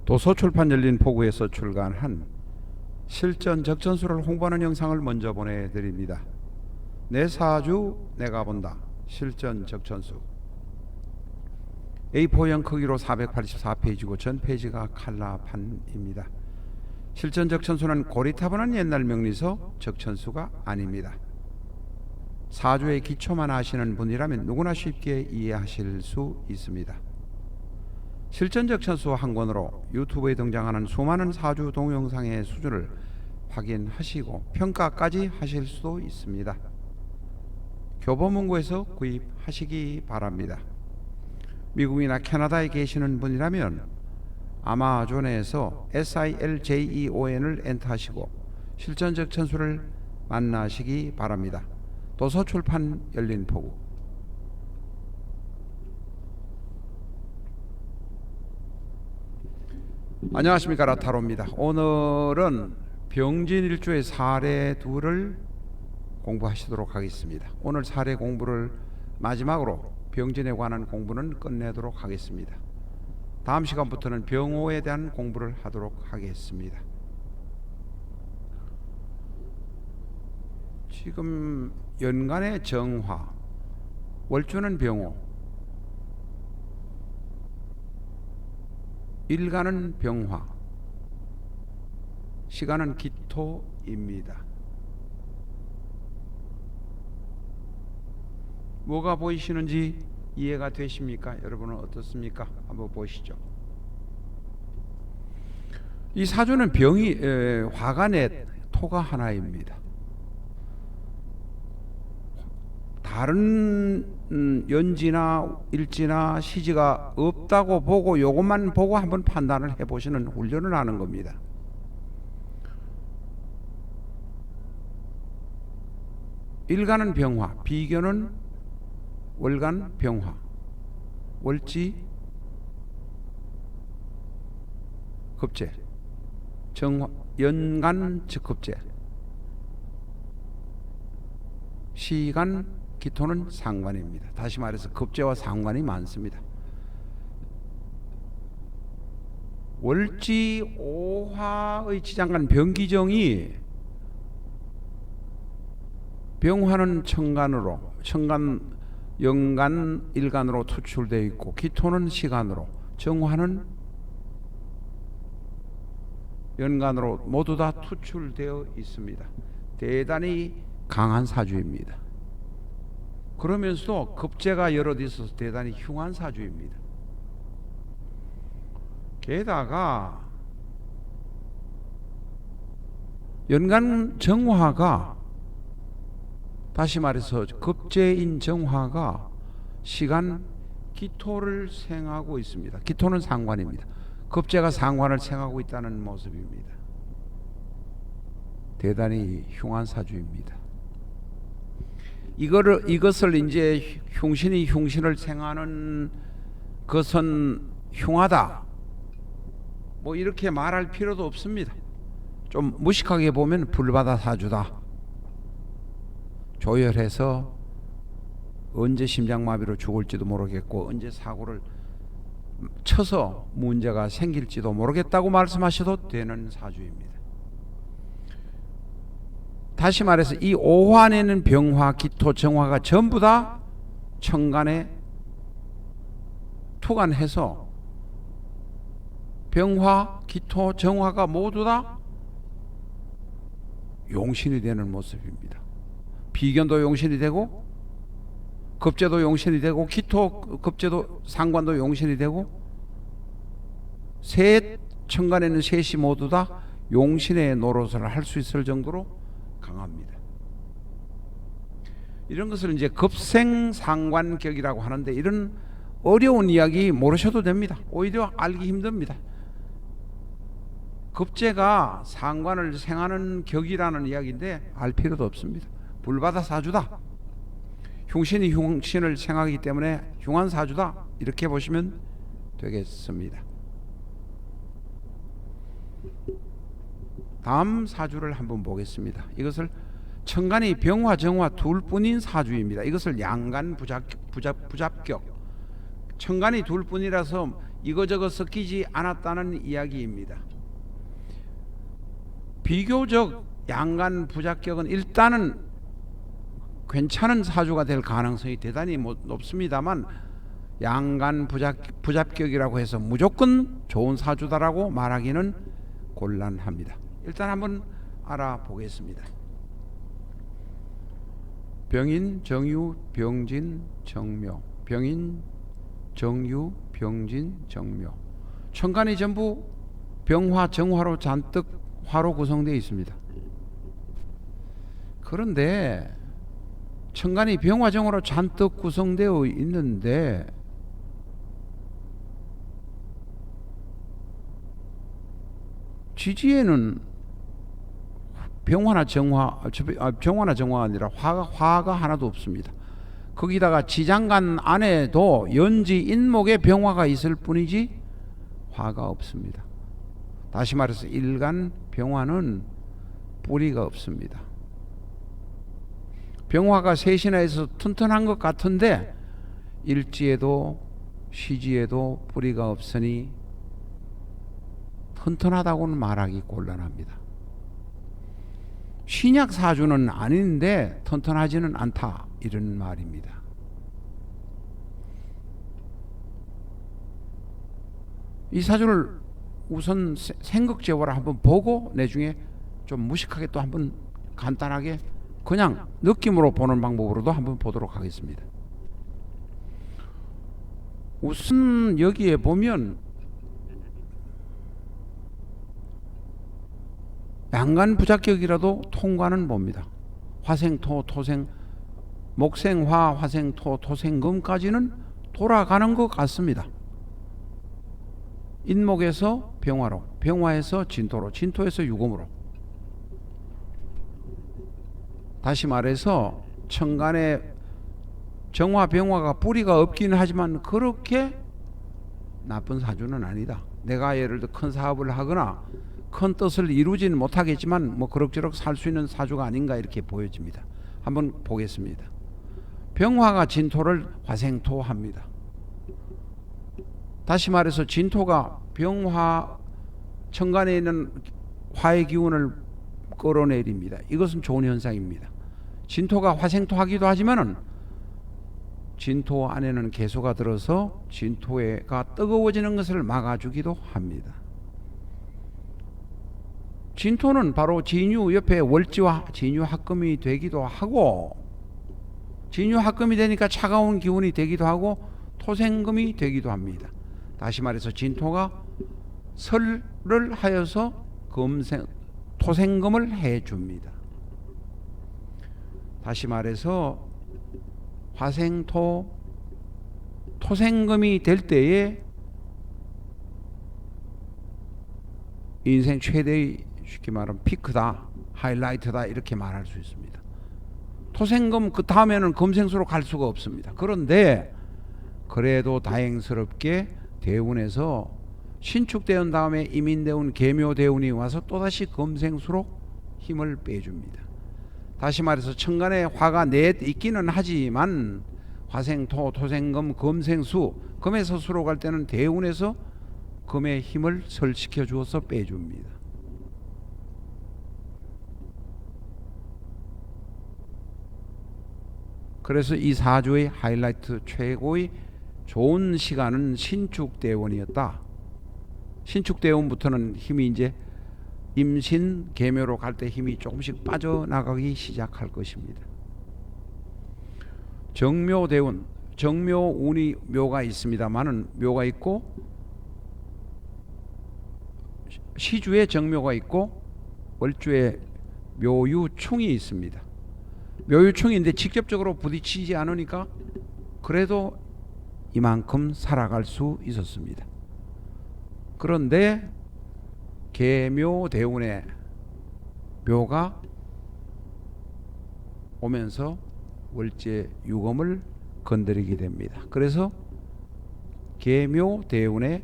도서출판 열린 포구에서 출간한 실전 적전수를 홍보하는 영상을 먼저 보내드립니다. 내 사주 내가 본다. 실전 적전수. A4형 크기로 484페이지고 전 페이지가 칼라판입니다. 실전 적천수는 고리타분한 옛날 명리서 적천수가 아닙니다. 사주의 기초만 아시는 분이라면 누구나 쉽게 이해하실 수 있습니다. 실전 적천수 한 권으로 유튜브에 등장하는 수많은 사주 동영상의 수준을 확인하시고 평가까지 하실 수도 있습니다. 교보문고에서 구입하시기 바랍니다. 미국이나 캐나다에 계시는 분이라면 아마존에서 SILJEON을 엔터하시고 실전 적천수를 만나시기 바랍니다. 도서출판 열린 포구. 안녕하십니까, 라타로입니다. 오늘은 병진일주의 사례 둘을 공부하시도록 하겠습니다. 오늘 사례 공부를 마지막으로 병진에 관한 공부는 끝내도록 하겠습니다. 다음 시간부터는 병호에 대한 공부를 하도록 하겠습니다. 지금 연간의 정화, 월주는 병호, 일간은 병화, 시간은 기토입니다. 뭐가 보이시는지 이해가 되십니까? 여러분은 어떻습니까? 한번 보시죠. 이 사주는 병이 화가 넷, 토가 하나입니다. 다른 연지나 일지나 시지가 없다고 보고 요것만 보고 한번 판단을 해보시는 훈련을 하는 겁니다. 일간은 병화, 비견은 월간 병화, 월지 급제, 정화, 연간 즉급제, 시간 기토는 상관입니다. 다시 말해서 급제와 상관이 많습니다. 월지 오화의 지장간 병기정이 병화는 천간으로, 천간 연간 일간으로 투출되어 있고 기토는 시간으로, 정화는 연간으로 모두 다 투출되어 있습니다. 대단히 강한 사주입니다. 그러면서도 급제가 여러 개 있어서 대단히 흉한 사주입니다. 게다가 연간 정화가, 다시 말해서 급제인 정화가 시간 기토를 생하고 있습니다. 기토는 상관입니다. 급제가 상관을 생하고 있다는 모습입니다. 대단히 흉한 사주입니다. 이것을 이제 흉신이 흉신을 생하는 것은 흉하다, 뭐 이렇게 말할 필요도 없습니다. 좀 무식하게 보면 불바다 사주다. 조열해서 언제 심장마비로 죽을지도 모르겠고 언제 사고를 쳐서 문제가 생길지도 모르겠다고 말씀하셔도 되는 사주입니다. 다시 말해서 이 오화내는 병화, 기토, 정화가 전부 다 천간에 투간해서 병화, 기토, 정화가 모두 다 용신이 되는 모습입니다. 비견도 용신이 되고 급제도 용신이 되고 기토 급제도 상관도 용신이 되고 셋 천간에는 셋이 모두 다 용신의 노릇을 할 수 있을 정도로 강합니다. 이런 것을 이제 급생상관격이라고 하는데 이런 어려운 이야기 모르셔도 됩니다. 오히려 알기 힘듭니다. 급제가 상관을 생하는 격이라는 이야기인데 알 필요도 없습니다. 불바다 사주다. 흉신이 흉신을 생하기 때문에 흉한 사주다. 이렇게 보시면 되겠습니다. 다음 사주를 한번 보겠습니다. 이것을 천간이 병화 정화 둘뿐인 사주입니다. 이것을 양간 부잡격, 천간이 둘뿐이라서 이거저거 섞이지 않았다는 이야기입니다. 비교적 양간 부작격은 일단은 괜찮은 사주가 될 가능성이 대단히 높습니다만, 양간 부잡격이라고 해서 무조건 좋은 사주다라고 말하기는 곤란합니다. 일단 한번 알아보겠습니다. 병인, 정유, 병진, 정묘. 병인, 정유, 병진, 정묘. 천간이 전부 병화, 정화로 잔뜩 화로 구성되어 있습니다. 그런데 천간이 병화, 정화로 잔뜩 구성되어 있는데 지지에는 병화나 정화가 아니라 화가 하나도 없습니다. 거기다가 지장간 안에도 연지 인목에 병화가 있을 뿐이지 화가 없습니다. 다시 말해서 일간 병화는 뿌리가 없습니다. 병화가 셋이나 해서 튼튼한 것 같은데 일지에도 시지에도 뿌리가 없으니 튼튼하다고는 말하기 곤란합니다. 신약 사주는 아닌데 튼튼하지는 않다, 이런 말입니다. 이 사주를 우선 생극제화를 한번 보고 나중에 좀 무식하게 또 한번 간단하게 그냥 느낌으로 보는 방법으로도 한번 보도록 하겠습니다. 우선 여기에 보면 양간 부작격이라도 통과는 봅니다. 화생토, 토생, 목생화, 화생토, 토생금까지는 돌아가는 것 같습니다. 인목에서 병화로, 병화에서 진토로, 진토에서 유금으로. 다시 말해서 천간에 정화, 병화가 뿌리가 없기는 하지만 그렇게 나쁜 사주는 아니다. 내가 예를 들어 큰 사업을 하거나 큰 뜻을 이루지는 못하겠지만 뭐 그럭저럭 살 수 있는 사주가 아닌가 이렇게 보여집니다. 한번 보겠습니다. 병화가 진토를 화생토합니다. 다시 말해서 진토가 병화 천간에 있는 화의 기운을 끌어내립니다. 이것은 좋은 현상입니다. 진토가 화생토하기도 하지만은 진토 안에는 개수가 들어서 진토가 뜨거워지는 것을 막아주기도 합니다. 진토는 바로 진유 옆에 월지와 진유 합금이 되기도 하고, 진유 합금이 되니까 차가운 기운이 되기도 하고 토생금이 되기도 합니다. 다시 말해서 진토가 설을 하여서 토생금을 해줍니다. 다시 말해서 화생토 토생금이 될 때에 인생 최대의, 쉽게 말하면 피크다, 하이라이트다, 이렇게 말할 수 있습니다. 토생금 그 다음에는 금생수로 갈 수가 없습니다. 그런데 그래도 다행스럽게 대운에서 신축대운 다음에 이민대운, 계묘대운이 와서 또다시 금생수로 힘을 빼줍니다. 다시 말해서 천간에 화가 넷 있기는 하지만 화생토, 토생금, 금생수, 금에서 수로 갈 때는 대운에서 금의 힘을 설시켜 주어서 빼줍니다. 그래서 이 사주의 하이라이트, 최고의 좋은 시간은 신축대운이었다. 신축대운부터는 힘이 이제 임신, 계묘로 갈 때 힘이 조금씩 빠져나가기 시작할 것입니다. 정묘대운, 정묘운이 묘가 있습니다만은 묘가 있고 시주에 정묘가 있고 월주에 묘유충이 있습니다. 묘유충인데 직접적으로 부딪히지 않으니까 그래도 이만큼 살아갈 수 있었습니다. 그런데 계묘대운에 묘가 오면서 월제 유금을 건드리게 됩니다. 그래서 계묘대운에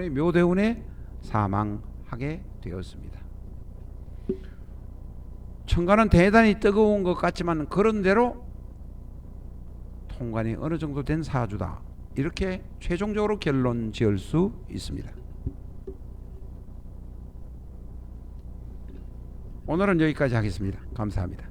묘대운에 사망하게 되었습니다. 천간은 대단히 뜨거운 것 같지만 그런대로 통관이 어느 정도 된 사주다, 이렇게 최종적으로 결론 지을 수 있습니다. 오늘은 여기까지 하겠습니다. 감사합니다.